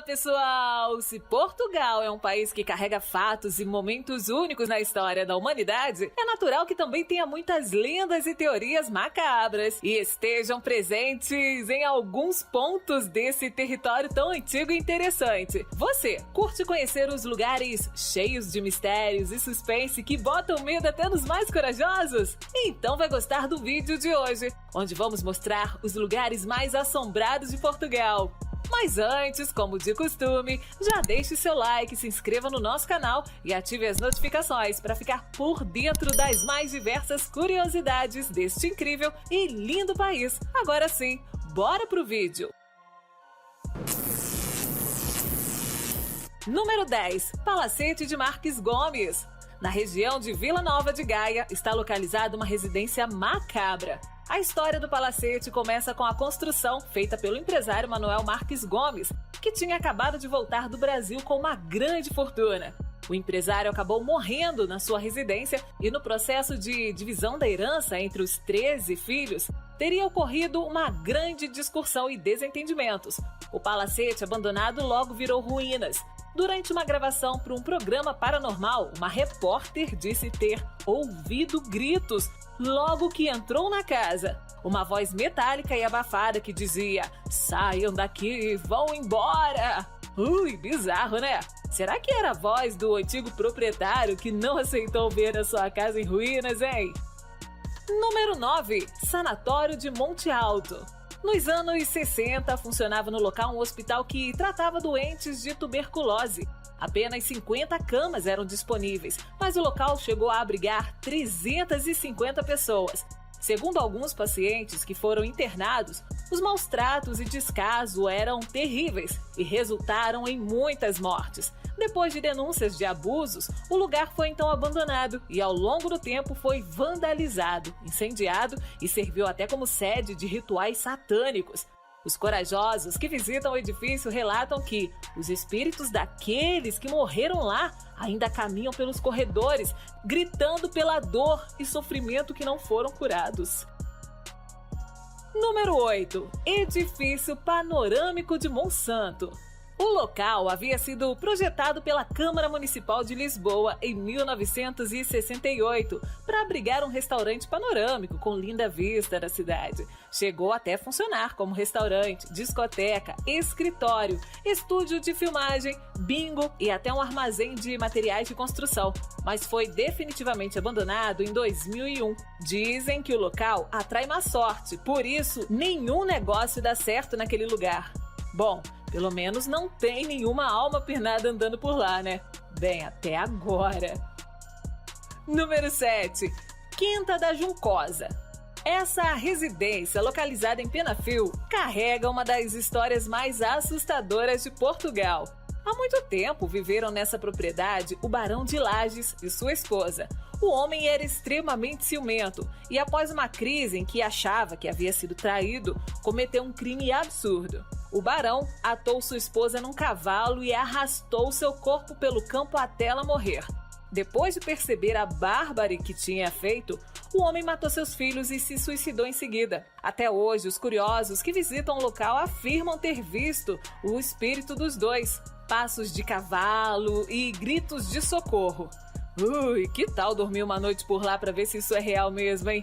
pessoal! Se Portugal é um país que carrega fatos e momentos únicos na história da humanidade, é natural que também tenha muitas lendas e teorias macabras e estejam presentes em alguns pontos desse território tão antigo e interessante. Você curte conhecer os lugares cheios de mistérios e suspense que botam medo até nos mais corajosos? Então vai gostar do vídeo de hoje, onde vamos mostrar os lugares mais assombrados de Portugal. Mas antes, como de costume, já deixe seu like, se inscreva no nosso canal e ative as notificações para ficar por dentro das mais diversas curiosidades deste incrível e lindo país. Agora sim, bora pro vídeo! Número 10. Palacete de Marques Gomes. Na região de Vila Nova de Gaia está localizada uma residência macabra. A história do palacete começa com a construção feita pelo empresário Manuel Marques Gomes, que tinha acabado de voltar do Brasil com uma grande fortuna. O empresário acabou morrendo na sua residência e no processo de divisão da herança entre os 13 filhos, teria ocorrido uma grande discussão e desentendimentos. O palacete abandonado logo virou ruínas. Durante uma gravação para um programa paranormal, uma repórter disse ter ouvido gritos logo que entrou na casa. Uma voz metálica e abafada que dizia: "Saiam daqui, vão embora!" Ui, bizarro, né? Será que era a voz do antigo proprietário que não aceitou ver a sua casa em ruínas, hein? Número 9. Sanatório de Monte Alto. Nos anos 60, funcionava no local um hospital que tratava doentes de tuberculose. Apenas 50 camas eram disponíveis, mas o local chegou a abrigar 350 pessoas. Segundo alguns pacientes que foram internados, os maus tratos e descaso eram terríveis e resultaram em muitas mortes. Depois de denúncias de abusos, o lugar foi então abandonado e ao longo do tempo foi vandalizado, incendiado e serviu até como sede de rituais satânicos. Os corajosos que visitam o edifício relatam que os espíritos daqueles que morreram lá ainda caminham pelos corredores, gritando pela dor e sofrimento que não foram curados. Número 8. Edifício Panorâmico de Monsanto. O local havia sido projetado pela Câmara Municipal de Lisboa em 1968 para abrigar um restaurante panorâmico com linda vista da cidade. Chegou até a funcionar como restaurante, discoteca, escritório, estúdio de filmagem, bingo e até um armazém de materiais de construção, mas foi definitivamente abandonado em 2001. Dizem que o local atrai má sorte, por isso nenhum negócio dá certo naquele lugar. Bom, pelo menos não tem nenhuma alma penada andando por lá, né? Bem, até agora. Número 7. Quinta da Juncosa. Essa residência, localizada em Penafil, carrega uma das histórias mais assustadoras de Portugal. Há muito tempo viveram nessa propriedade o Barão de Lages e sua esposa. O homem era extremamente ciumento e, após uma crise em que achava que havia sido traído, cometeu um crime absurdo. O barão atou sua esposa num cavalo e arrastou seu corpo pelo campo até ela morrer. Depois de perceber a bárbare que tinha feito, o homem matou seus filhos e se suicidou em seguida. Até hoje, os curiosos que visitam o local afirmam ter visto o espírito dos dois, passos de cavalo e gritos de socorro. Ui, que tal dormir uma noite por lá para ver se isso é real mesmo, hein?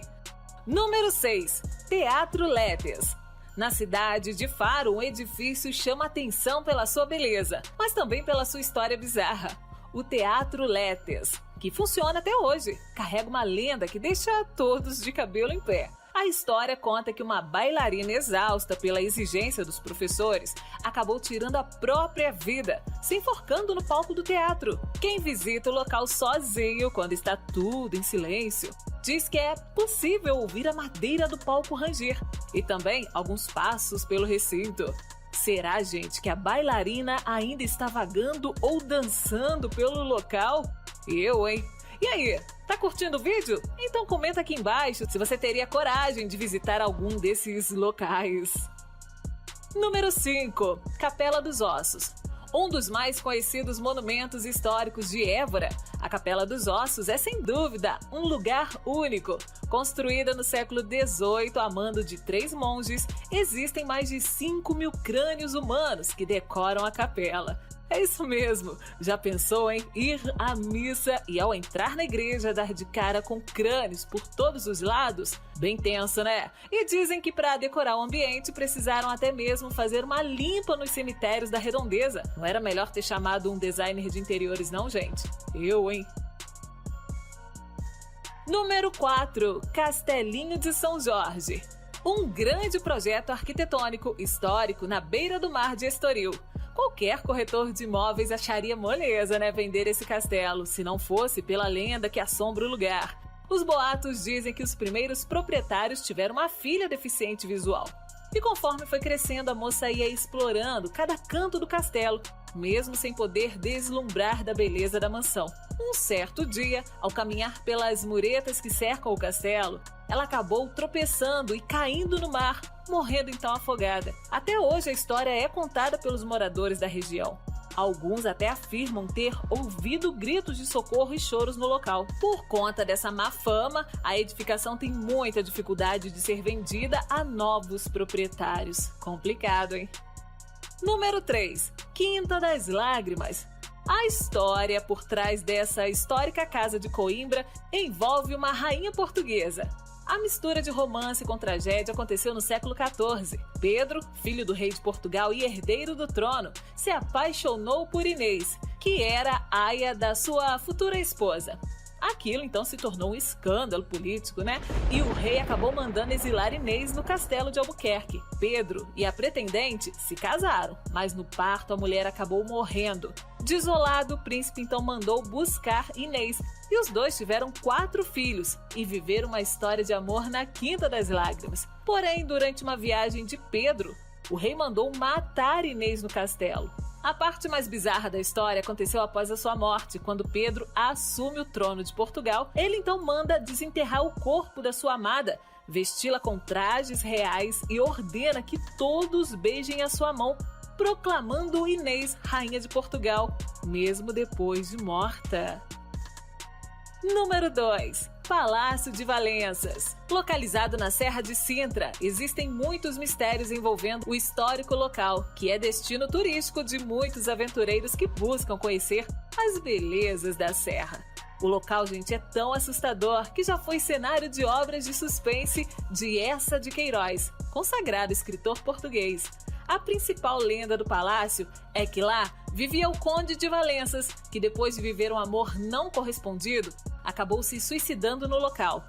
Número 6. Teatro Letes. Na cidade de Faro, um edifício chama atenção pela sua beleza, mas também pela sua história bizarra. O Teatro Letes, que funciona até hoje, carrega uma lenda que deixa todos de cabelo em pé. A história conta que uma bailarina exausta pela exigência dos professores acabou tirando a própria vida, se enforcando no palco do teatro. Quem visita o local sozinho, quando está tudo em silêncio, diz que é possível ouvir a madeira do palco ranger e também alguns passos pelo recinto. Será, gente, que a bailarina ainda está vagando ou dançando pelo local? Eu, hein? E aí, tá curtindo o vídeo? Então comenta aqui embaixo se você teria coragem de visitar algum desses locais. Número 5. Capela dos Ossos. Um dos mais conhecidos monumentos históricos de Évora, A Capela dos Ossos é, sem dúvida, um lugar único. Construída no século XVIII a mando de 3 monges, existem mais de 5.000 crânios humanos que decoram a capela. É isso mesmo! Já pensou em ir à missa e, ao entrar na igreja, dar de cara com crânios por todos os lados? Bem tenso, né? E dizem que para decorar o ambiente precisaram até mesmo fazer uma limpa nos cemitérios da redondeza. Não era melhor ter chamado um designer de interiores não, gente? Hein? Número 4. Castelinho de São Jorge. Um grande projeto arquitetônico histórico na beira do mar de Estoril. Qualquer corretor de imóveis acharia moleza, né, vender esse castelo, se não fosse pela lenda que assombra o lugar. Os boatos dizem que os primeiros proprietários tiveram uma filha deficiente visual. E conforme foi crescendo, a moça ia explorando cada canto do castelo, mesmo sem poder deslumbrar da beleza da mansão. Um certo dia, ao caminhar pelas muretas que cercam o castelo, ela acabou tropeçando e caindo no mar, morrendo então afogada. Até hoje a história é contada pelos moradores da região. Alguns até afirmam ter ouvido gritos de socorro e choros no local. Por conta dessa má fama, a edificação tem muita dificuldade de ser vendida a novos proprietários. Complicado, hein? Número 3. Quinta das Lágrimas. A história por trás dessa histórica casa de Coimbra envolve uma rainha portuguesa. A mistura de romance com tragédia aconteceu no século XIV. Pedro, filho do rei de Portugal e herdeiro do trono, se apaixonou por Inês, que era aia da sua futura esposa. Aquilo então se tornou um escândalo político, né? E o rei acabou mandando exilar Inês no castelo de Albuquerque. Pedro e a pretendente se casaram, mas no parto a mulher acabou morrendo. Desolado, o príncipe então mandou buscar Inês e os dois tiveram 4 filhos e viveram uma história de amor na Quinta das Lágrimas. Porém, durante uma viagem de Pedro, o rei mandou matar Inês no castelo. A parte mais bizarra da história aconteceu após a sua morte, quando Pedro assume o trono de Portugal. Ele então manda desenterrar o corpo da sua amada, vesti-la com trajes reais e ordena que todos beijem a sua mão, proclamando Inês rainha de Portugal, mesmo depois de morta. Número 2. Palácio de Valenças. Localizado na Serra de Sintra, existem muitos mistérios envolvendo o histórico local, que é destino turístico de muitos aventureiros que buscam conhecer as belezas da serra. O local, gente, é tão assustador que já foi cenário de obras de suspense de Eça de Queiroz, consagrado escritor português. A principal lenda do palácio é que lá vivia o Conde de Valenças, que depois de viver um amor não correspondido, acabou se suicidando no local.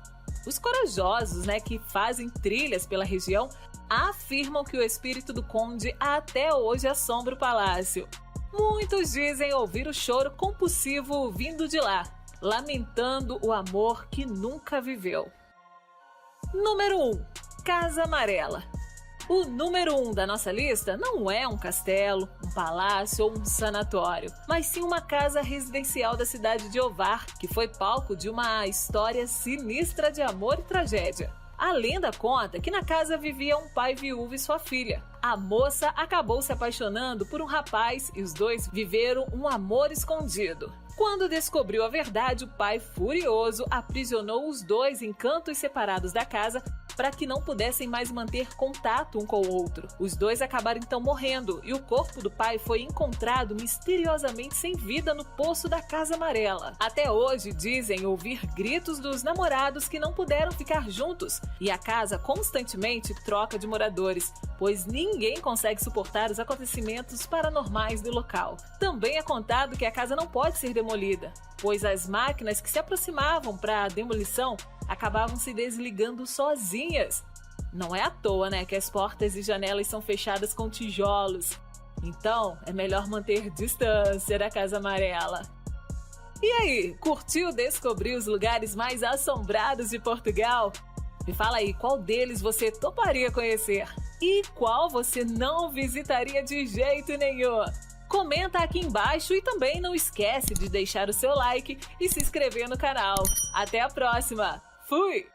Os corajosos, que fazem trilhas pela região, afirmam que o espírito do conde até hoje assombra o palácio. Muitos dizem ouvir o choro compulsivo vindo de lá, lamentando o amor que nunca viveu. Número 1. Casa Amarela. O número 1 da nossa lista não é um castelo, um palácio ou um sanatório, mas sim uma casa residencial da cidade de Ovar, que foi palco de uma história sinistra de amor e tragédia. A lenda conta que na casa vivia um pai viúvo e sua filha. A moça acabou se apaixonando por um rapaz e os dois viveram um amor escondido. Quando descobriu a verdade, o pai, furioso, aprisionou os dois em cantos separados da casa para que não pudessem mais manter contato um com o outro. Os dois acabaram então morrendo e o corpo do pai foi encontrado misteriosamente sem vida no poço da Casa Amarela. Até hoje dizem ouvir gritos dos namorados que não puderam ficar juntos e a casa constantemente troca de moradores, pois ninguém consegue suportar os acontecimentos paranormais do local. Também é contado que a casa não pode ser demolida, pois as máquinas que se aproximavam para a demolição acabavam se desligando sozinhas. Não é à toa, que as portas e janelas são fechadas com tijolos. Então, é melhor manter distância da Casa Amarela. E aí, curtiu descobrir os lugares mais assombrados de Portugal? Me fala aí, qual deles você toparia conhecer? E qual você não visitaria de jeito nenhum? Comenta aqui embaixo e também não esquece de deixar o seu like e se inscrever no canal. Até a próxima! Fui!